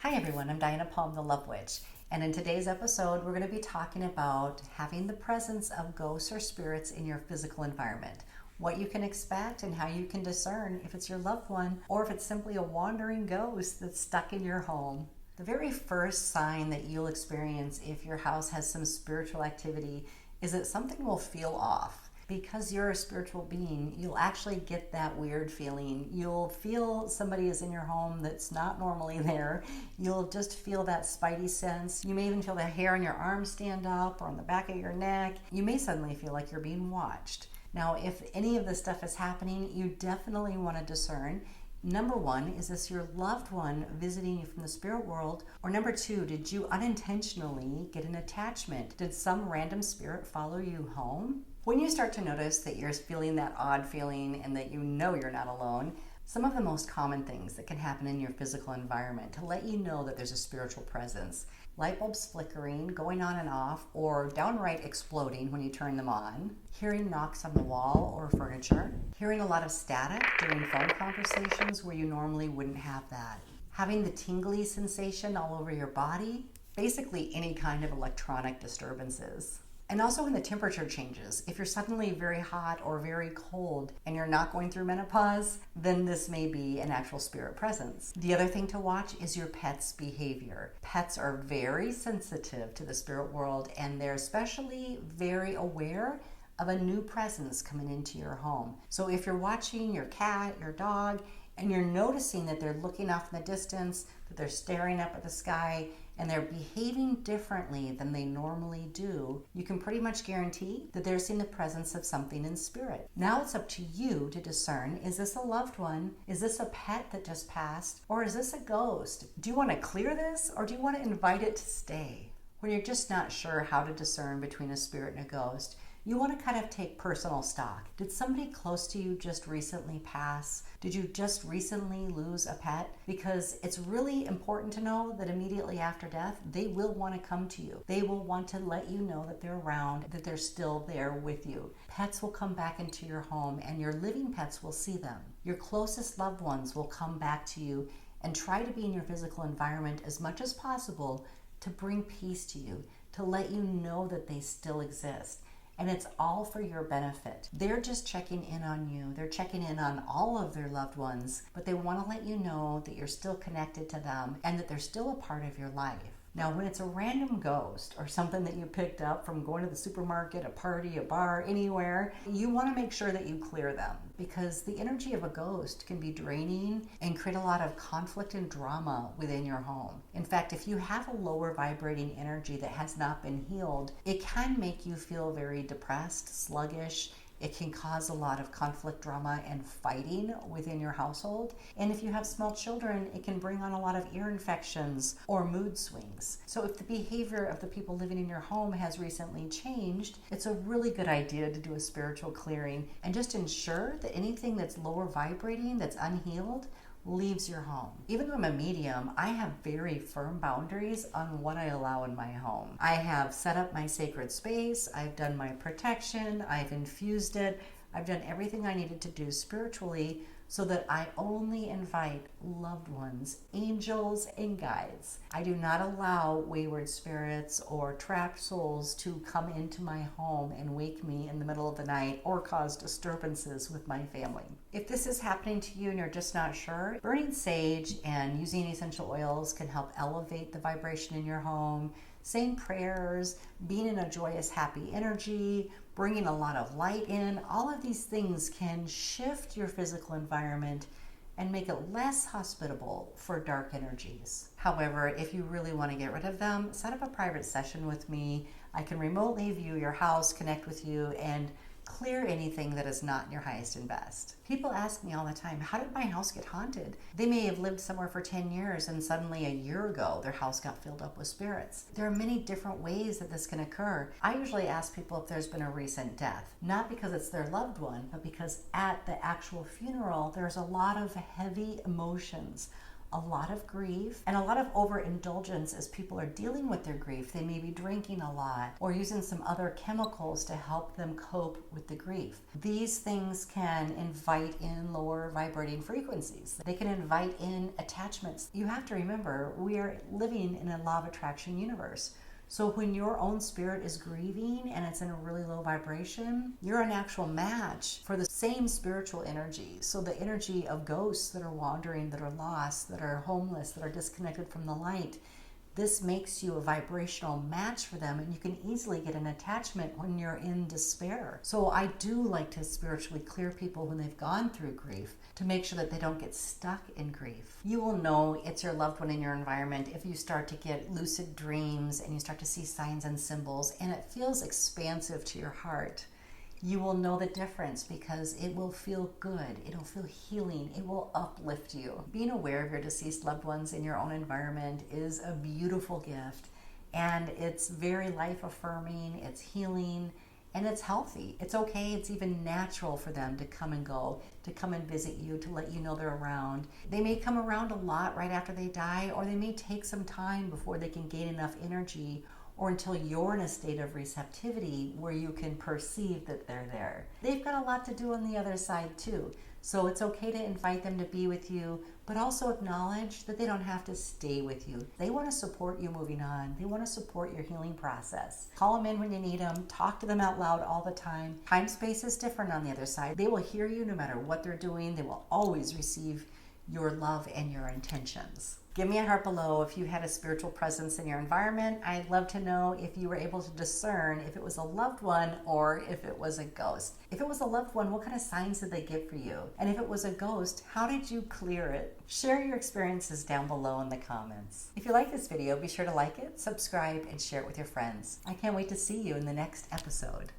Hi everyone, I'm Diana Palm, the Love Witch, and in today's episode we're going to be talking about having the presence of ghosts or spirits in your physical environment, what you can expect and how you can discern if it's your loved one or if it's simply a wandering ghost that's stuck in your home. The very first sign that you'll experience if your house has some spiritual activity is that something will feel off. Because you're a spiritual being, you'll actually get that weird feeling. You'll feel somebody is in your home that's not normally there. You'll just feel that spidey sense. You may even feel the hair on your arm stand up or on the back of your neck. You may suddenly feel like you're being watched. Now, if any of this stuff is happening, you definitely want to discern. Number one, is this your loved one visiting you from the spirit world? Or number two, did you unintentionally get an attachment? Did some random spirit follow you home? When you start to notice that you're feeling that odd feeling and that you know you're not alone, some of the most common things that can happen in your physical environment to let you know that there's a spiritual presence. Light bulbs flickering, going on and off, or downright exploding when you turn them on, hearing knocks on the wall or furniture, hearing a lot of static during phone conversations where you normally wouldn't have that, having the tingly sensation all over your body, basically any kind of electronic disturbances. And also when the temperature changes. If you're suddenly very hot or very cold and you're not going through menopause, then this may be an actual spirit presence. The other thing to watch is your pet's behavior. Pets are very sensitive to the spirit world, and they're especially very aware of a new presence coming into your home. So if you're watching your cat, your dog, and you're noticing that they're looking off in the distance, that they're staring up at the sky, and they're behaving differently than they normally do, you can pretty much guarantee that they're seeing the presence of something in spirit. Now it's up to you to discern, is this a loved one? Is this a pet that just passed? Or is this a ghost? Do you want to clear this, or do you want to invite it to stay? When you're just not sure how to discern between a spirit and a ghost, you want to kind of take personal stock. Did somebody close to you just recently pass? Did you just recently lose a pet? Because it's really important to know that immediately after death, they will want to come to you. They will want to let you know that they're around, that they're still there with you. Pets will come back into your home, and your living pets will see them. Your closest loved ones will come back to you and try to be in your physical environment as much as possible to bring peace to you, to let you know that they still exist. And it's all for your benefit. They're just checking in on you. They're checking in on all of their loved ones, but they want to let you know that you're still connected to them and that they're still a part of your life. Now, when it's a random ghost or something that you picked up from going to the supermarket, a party, a bar, anywhere, you want to make sure that you clear them, because the energy of a ghost can be draining and create a lot of conflict and drama within your home. In fact, if you have a lower vibrating energy that has not been healed, it can make you feel very depressed, sluggish. It can cause a lot of conflict, drama, and fighting within your household. And if you have small children, it can bring on a lot of ear infections or mood swings. So if the behavior of the people living in your home has recently changed, it's a really good idea to do a spiritual clearing and just ensure that anything that's lower vibrating, that's unhealed, leaves your home. Even though I'm a medium, I have very firm boundaries on what I allow in my home. I have set up my sacred space, I've done my protection, I've infused it, I've done everything I needed to do spiritually so that I only invite loved ones, angels, and guides. I do not allow wayward spirits or trapped souls to come into my home and wake me in the middle of the night or cause disturbances with my family. If this is happening to you and you're just not sure, burning sage and using essential oils can help elevate the vibration in your home. Saying prayers, being in a joyous, happy energy, bringing a lot of light in, all of these things can shift your physical environment and make it less hospitable for dark energies. However, if you really want to get rid of them, set up a private session with me. I can remotely view your house, connect with you, and clear anything that is not in your highest and best. People ask me all the time, how did my house get haunted? They may have lived somewhere for 10 years and suddenly a year ago their house got filled up with spirits. There are many different ways that this can occur. I usually ask people if there's been a recent death, not because it's their loved one, but because at the actual funeral there's a lot of heavy emotions, a lot of grief and a lot of overindulgence as people are dealing with their grief. They may be drinking a lot or using some other chemicals to help them cope with the grief. These things can invite in lower vibrating frequencies. They can invite in attachments. You have to remember, we are living in a law of attraction universe. So when your own spirit is grieving and it's in a really low vibration, you're an actual match for the same spiritual energy. So the energy of ghosts that are wandering, that are lost, that are homeless, that are disconnected from the light, this makes you a vibrational match for them, and you can easily get an attachment when you're in despair. So I do like to spiritually clear people when they've gone through grief to make sure that they don't get stuck in grief. You will know it's your loved one in your environment if you start to get lucid dreams and you start to see signs and symbols and it feels expansive to your heart. You will know the difference because it will feel good. It'll feel healing. It will uplift you. Being aware of your deceased loved ones in your own environment is a beautiful gift, and it's very life affirming, it's healing, and it's healthy. It's okay. It's even natural for them to come and go, to come and visit you, to let you know they're around. They may come around a lot right after they die, or they may take some time before they can gain enough energy, or until you're in a state of receptivity where you can perceive that they're there. They've got a lot to do on the other side too. So it's okay to invite them to be with you, but also acknowledge that they don't have to stay with you. They want to support you moving on. They want to support your healing process. Call them in when you need them. Talk to them out loud all the time. Time space is different on the other side. They will hear you no matter what they're doing. They will always receive your love and your intentions. Give me a heart below if you had a spiritual presence in your environment. I'd love to know if you were able to discern if it was a loved one or if it was a ghost. If it was a loved one, what kind of signs did they give for you? And if it was a ghost, how did you clear it? Share your experiences down below in the comments. If you like this video, be sure to like it, subscribe, and share it with your friends. I can't wait to see you in the next episode.